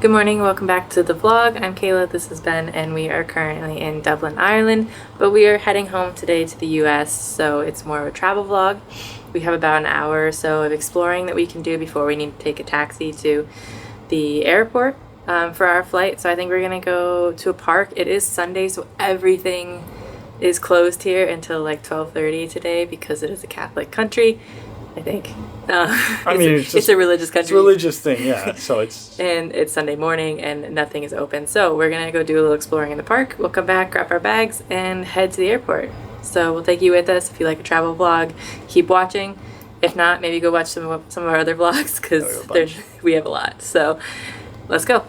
Good morning, welcome back to the vlog. I'm Kayla, this is Ben, and we are currently in Dublin, Ireland, but we are heading home today to the US, so it's more of a travel vlog. We have about an hour or so of exploring that we can do before we need to take a taxi to the airport for our flight. So I think we're gonna go to a park. It is Sunday, so everything is closed here until like 12:30 today because it is a Catholic country, I think. It's a religious country. It's a religious thing, yeah. So and it's Sunday morning and nothing is open. So we're gonna go do a little exploring in the park. We'll come back, grab our bags, and head to the airport. So we'll take you with us. If you like a travel vlog, keep watching. If not, maybe go watch some of our other vlogs because we have a lot. So let's go.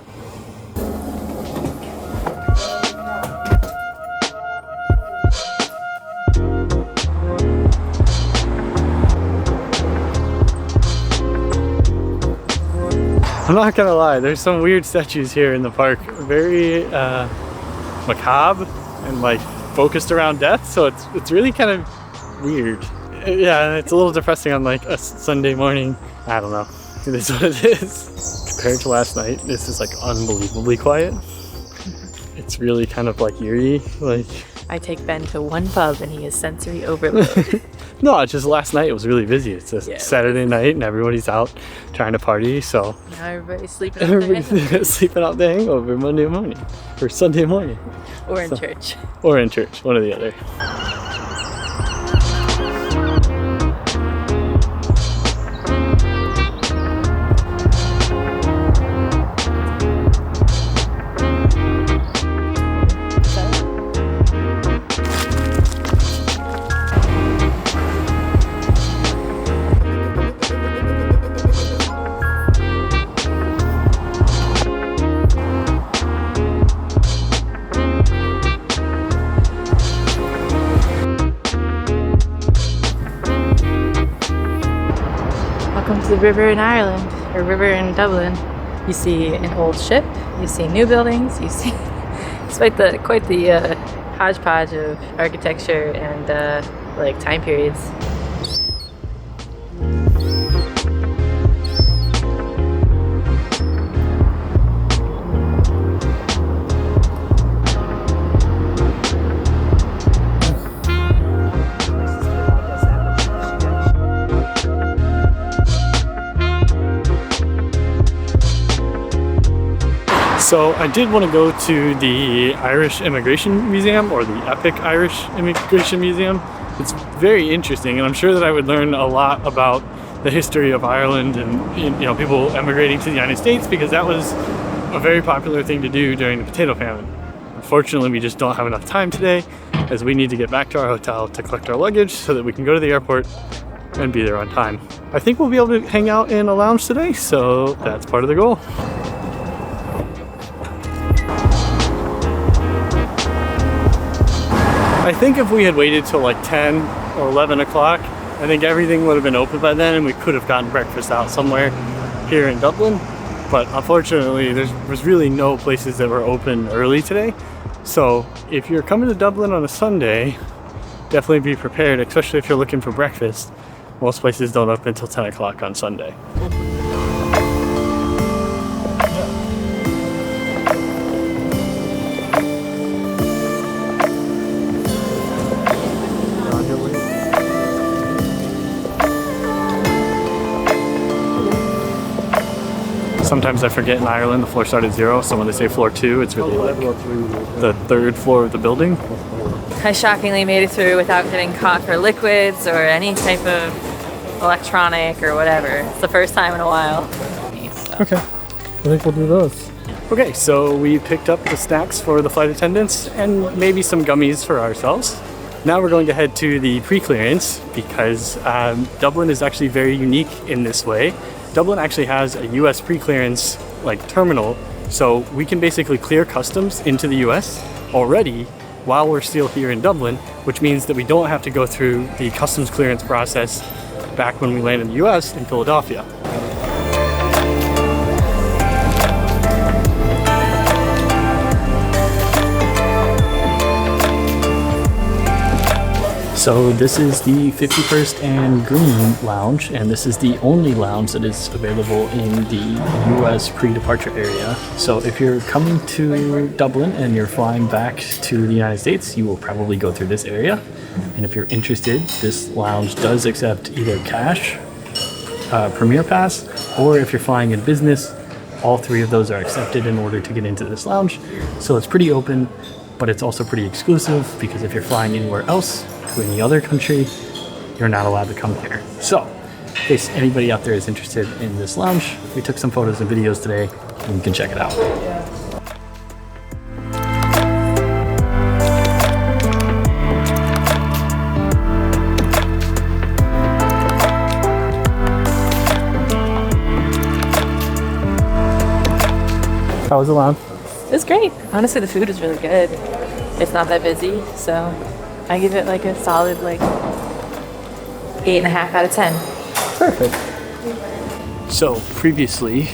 I'm not gonna lie, there's some weird statues here in the park. Very macabre and like focused around death, so it's really kind of weird. Yeah, it's a little depressing on like a Sunday morning. I don't know. It is what it is. Compared to last night, this is like unbelievably quiet. It's really kind of like eerie. Like I take Ben to one pub and he is sensory overload. No, it's just last night it was really busy. It's a Saturday night and everybody's out trying to party, so now everybody's sleeping out the hangover. Sleeping out the hangover Monday morning or Sunday morning. Or in church. Or in church, one or the other. Welcome to the river in Ireland, or river in Dublin. You see an old ship, you see new buildings, you see it's quite the hodgepodge of architecture and like time periods. So I did want to go to the Irish Immigration Museum, or the Epic Irish Immigration Museum. It's very interesting, and I'm sure that I would learn a lot about the history of Ireland and people emigrating to the United States, because that was a very popular thing to do during the potato famine. Unfortunately, we just don't have enough time today, as we need to get back to our hotel to collect our luggage so that we can go to the airport and be there on time. I think we'll be able to hang out in a lounge today, so that's part of the goal. I think if we had waited till like 10 or 11 o'clock, I think everything would have been open by then and we could have gotten breakfast out somewhere here in Dublin. But unfortunately, there was really no places that were open early today. So if you're coming to Dublin on a Sunday, definitely be prepared, especially if you're looking for breakfast. Most places don't open until 10 o'clock on Sunday. Sometimes I forget in Ireland the floor started 0, so when they say floor 2, it's really like the 3rd floor of the building. I shockingly made it through without getting caught for liquids or any type of electronic or whatever. It's the first time in a while. So. Okay, I think we'll do those. Okay, so we picked up the snacks for the flight attendants and maybe some gummies for ourselves. Now we're going to head to the pre-clearance because Dublin is actually very unique in this way. Dublin actually has a US pre-clearance terminal, so we can basically clear customs into the US already while we're still here in Dublin, which means that we don't have to go through the customs clearance process back when we land in the US in Philadelphia. So this is the 51st and Green Lounge, and this is the only lounge that is available in the US pre-departure area. So if you're coming to Dublin and you're flying back to the United States, you will probably go through this area. And if you're interested, this lounge does accept either cash, Premier Pass, or if you're flying in business, all three of those are accepted in order to get into this lounge. So it's pretty open, but it's also pretty exclusive because if you're flying anywhere else to any other country, you're not allowed to come here. So in case anybody out there is interested in this lounge, we took some photos and videos today and you can check it out. How was the lounge? It's great. Honestly, the food is really good. It's not that busy, so I give it like a solid 8.5 out of 10. Perfect. So previously,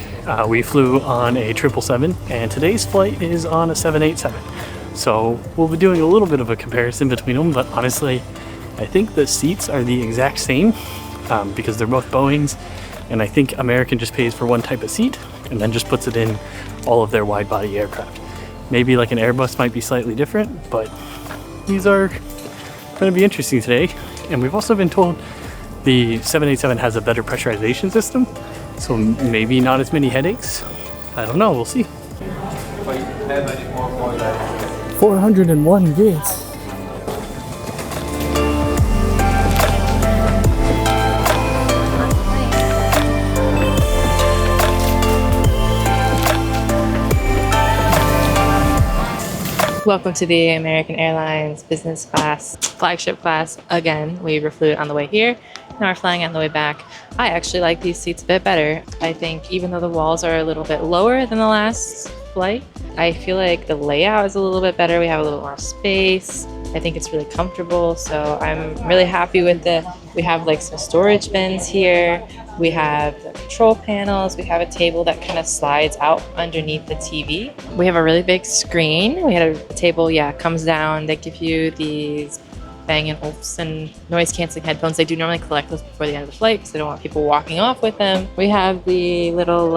we flew on a 777, and today's flight is on a 787. So we'll be doing a little bit of a comparison between them, but honestly, I think the seats are the exact same because they're both Boeings, and I think American just pays for one type of seat and then just puts it in all of their wide-body aircraft. Maybe like an Airbus might be slightly different, but these are going to be interesting today. And we've also been told the 787 has a better pressurization system, so maybe not as many headaches. I don't know, we'll see. 401 gates. Welcome to the American Airlines business class, flagship class. Again, we flew it on the way here. Now we're flying on the way back. I actually like these seats a bit better. I think even though the walls are a little bit lower than the last flight, I feel like the layout is a little bit better. We have a little more space. I think it's really comfortable. So I'm really happy with it. We have like some storage bins here. We have the control panels. We have a table that kind of slides out underneath the TV. We have a really big screen. We had a table, comes down. They give you these Bang & Olufsen noise canceling headphones. They do normally collect those before the end of the flight because they don't want people walking off with them. We have the little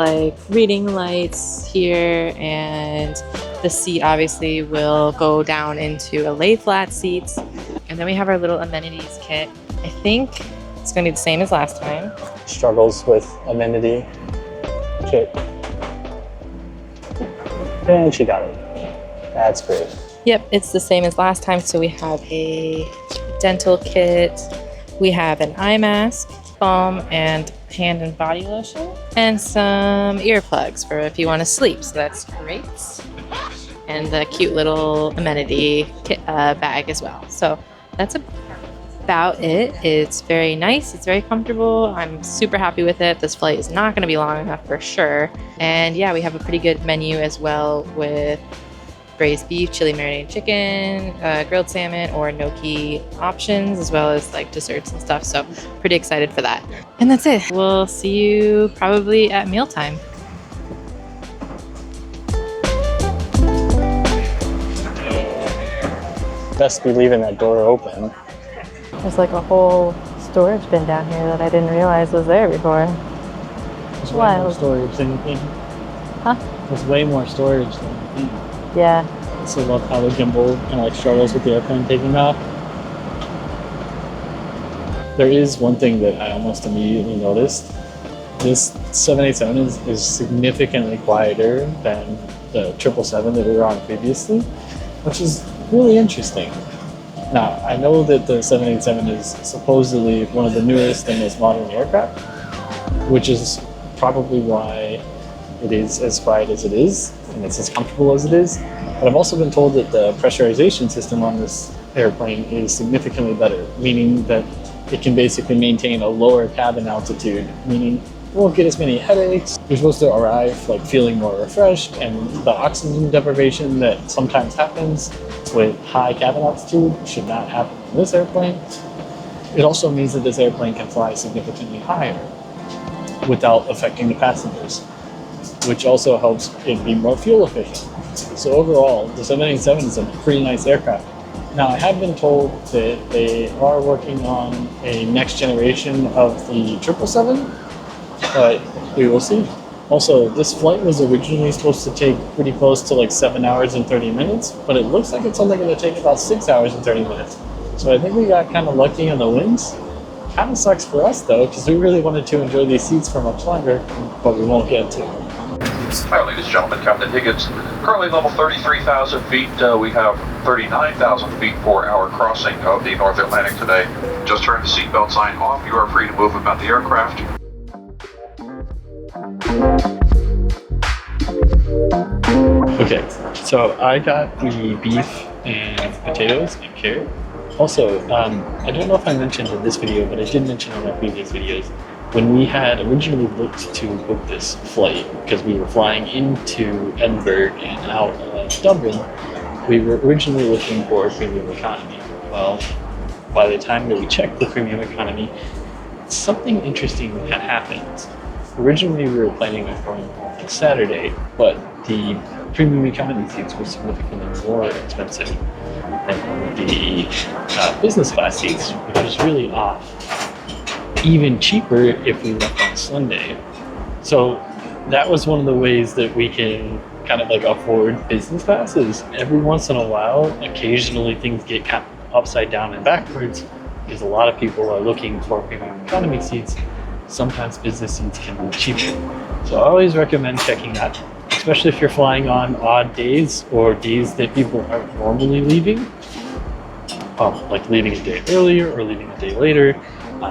reading lights here, and the seat obviously will go down into a lay flat seats. And then we have our little amenities kit. I think it's going to be the same as last time. Struggles with amenity kit. And she got it. That's great. Yep, it's the same as last time. So we have a dental kit. We have an eye mask, balm, and hand and body lotion, and some earplugs for if you want to sleep. So that's great. And the cute little amenity kit, bag as well. So that's about it. It's very nice. It's very comfortable. I'm super happy with it. This flight is not going to be long enough for sure. And yeah, we have a pretty good menu as well with braised beef, chili marinated chicken, grilled salmon, or gnocchi options, as well as desserts and stuff. So pretty excited for that. And that's it. We'll see you probably at mealtime. Best be leaving that door open. There's a whole storage bin down here that I didn't realize was there before. There's way more storage than you think. Huh? There's way more storage than you think. Yeah. So I love how the gimbal kind of struggles with the airplane taking off. There is one thing that I almost immediately noticed. This 787 is significantly quieter than the 777 that we were on previously, which is really interesting. Now, I know that the 787 is supposedly one of the newest and most modern aircraft, which is probably why it is as quiet as it is, and it's as comfortable as it is. But I've also been told that the pressurization system on this airplane is significantly better, meaning that it can basically maintain a lower cabin altitude, meaning you won't get as many headaches. You're supposed to arrive feeling more refreshed, and the oxygen deprivation that sometimes happens with high cabin altitude should not happen in this airplane. It also means that this airplane can fly significantly higher without affecting the passengers, which also helps it be more fuel efficient. So overall, the 787 is a pretty nice aircraft. Now, I have been told that they are working on a next generation of the 777, but we will see. Also, this flight was originally supposed to take pretty close to like 7 hours and 30 minutes, but it looks like it's only going to take about 6 hours and 30 minutes. So I think we got kind of lucky on the winds. Kind of sucks for us though, because we really wanted to enjoy these seats for much longer, but we won't get to. Hi, ladies and gentlemen, Captain Higgins. Currently level 33,000 feet. We have 39,000 feet for our crossing of the North Atlantic today. Just turn the seatbelt sign off. You are free to move about the aircraft. Okay, so I got the beef and potatoes and carrot. Also, I don't know if I mentioned in this video, but I did mention in my previous videos, when we had originally looked to book this flight, because we were flying into Edinburgh and out of Dublin, we were originally looking for premium economy. Well, by the time that we checked the premium economy, something interesting had happened. Originally, we were planning on going on Saturday, but the premium economy seats were significantly more expensive than the business class seats, which was really off. Even cheaper if we left on Sunday. So that was one of the ways that we can kind of like afford business classes. Every once in a while, occasionally things get kind of upside down and backwards because a lot of people are looking for premium economy seats. Sometimes business seats can be cheaper. So I always recommend checking that, especially if you're flying on odd days or days that people aren't normally leaving. Like leaving a day earlier or leaving a day later.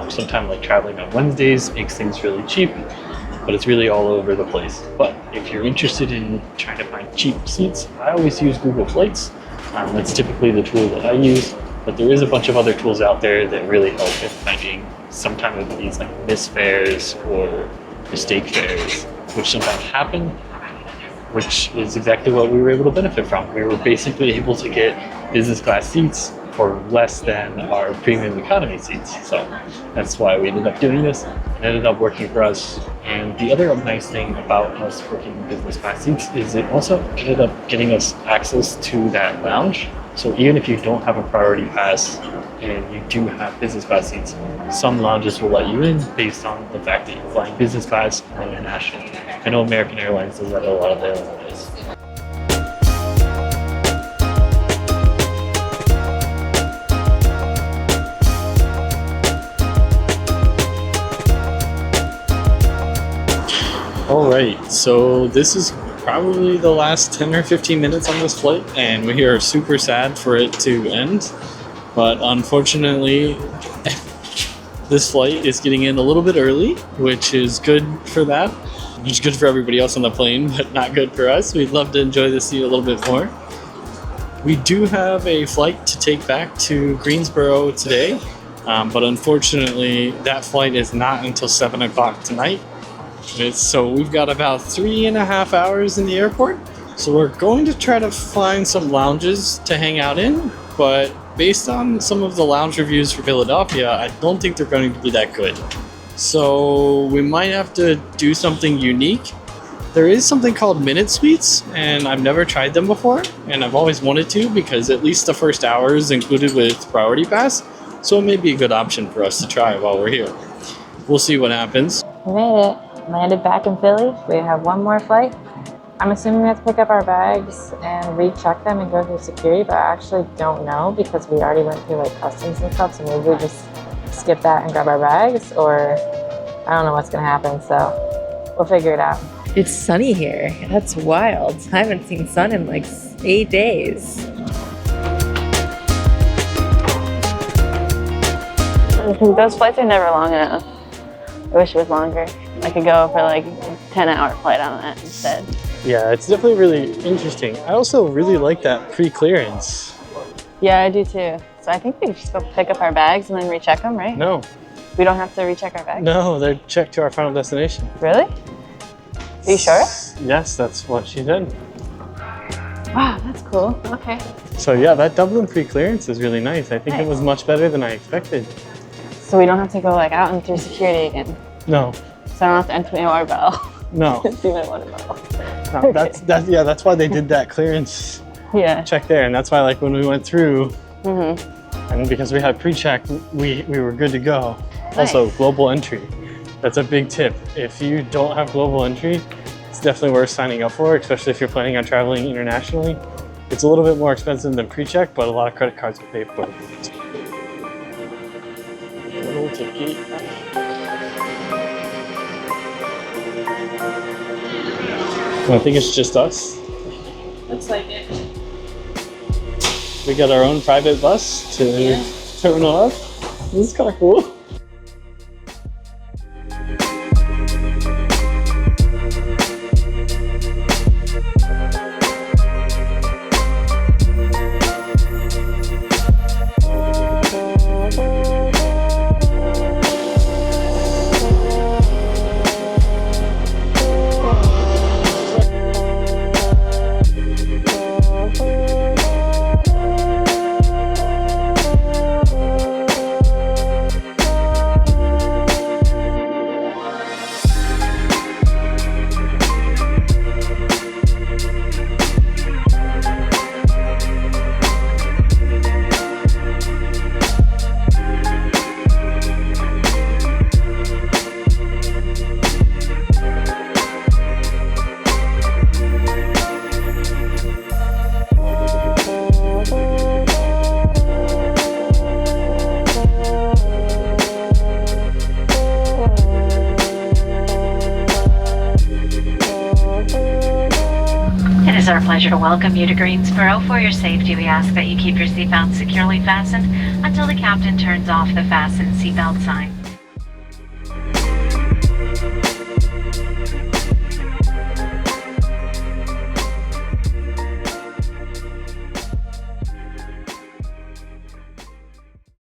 Sometimes like traveling on Wednesdays makes things really cheap, but it's really all over the place. But if you're interested in trying to find cheap seats, I always use Google Flights. That's typically the tool that I use, but there is a bunch of other tools out there that really help in finding sometimes of these like missed fares or mistake fares, which sometimes happen, which is exactly what we were able to benefit from. We were basically able to get business class seats for less than our premium economy seats. So that's why we ended up doing this. It ended up working for us. And the other nice thing about us booking business class seats is it also ended up getting us access to that lounge. So even if you don't have a priority pass and you do have business class seats, some lounges will let you in based on the fact that you're flying business class and international. I know American Airlines does that a lot of their lounges. All right, so this is probably the last 10 or 15 minutes on this flight, and we are super sad for it to end. But unfortunately, this flight is getting in a little bit early, which is good for that. It's good for everybody else on the plane, but not good for us. We'd love to enjoy the sea a little bit more. We do have a flight to take back to Greensboro today, but unfortunately, that flight is not until 7 o'clock tonight. So we've got about 3.5 hours in the airport. So we're going to try to find some lounges to hang out in, but based on some of the lounge reviews for Philadelphia, I don't think they're going to be that good. So we might have to do something unique. There is something called Minute Suites, and I've never tried them before, and I've always wanted to because at least the first hour is included with Priority Pass, so it may be a good option for us to try while we're here. We'll see what happens. We made it. Landed back in Philly. We have one more flight. I'm assuming we have to pick up our bags and recheck them and go through security, but I actually don't know because we already went through like customs and stuff, so maybe we just skip that and grab our bags, or I don't know what's gonna happen, so we'll figure it out. It's sunny here. That's wild. I haven't seen sun in like 8 days. Those flights are never long enough. I wish it was longer. I could go for like a 10-hour flight on that instead. Yeah, it's definitely really interesting. I also really like that pre-clearance. Yeah, I do too. So I think we just go pick up our bags and then recheck them, right? No. We don't have to recheck our bags? No, they're checked to our final destination. Really? Are you sure? Yes, that's what she did. Wow, that's cool. Okay. So yeah, that Dublin pre-clearance is really nice. I think Nice. it was much better than I expected. So we don't have to go like out and through security again. No. So I don't have to enter my water bottle. No. See my water bottle. No, that's why they did that clearance Yeah. check there, and that's why like when we went through, And because we had pre-check, we were good to go. Also, Nice. global entry. That's a big tip. If you don't have global entry, it's definitely worth signing up for, especially if you're planning on traveling internationally. It's a little bit more expensive than pre-check, but a lot of credit cards will pay for it. Little ticket. I think it's just us. Looks like it. We got our own private bus to Terminal F. This is kind of cool. It is our pleasure to welcome you to Greensboro. For your safety, we ask that you keep your seatbelt securely fastened until the captain turns off the fasten seatbelt sign.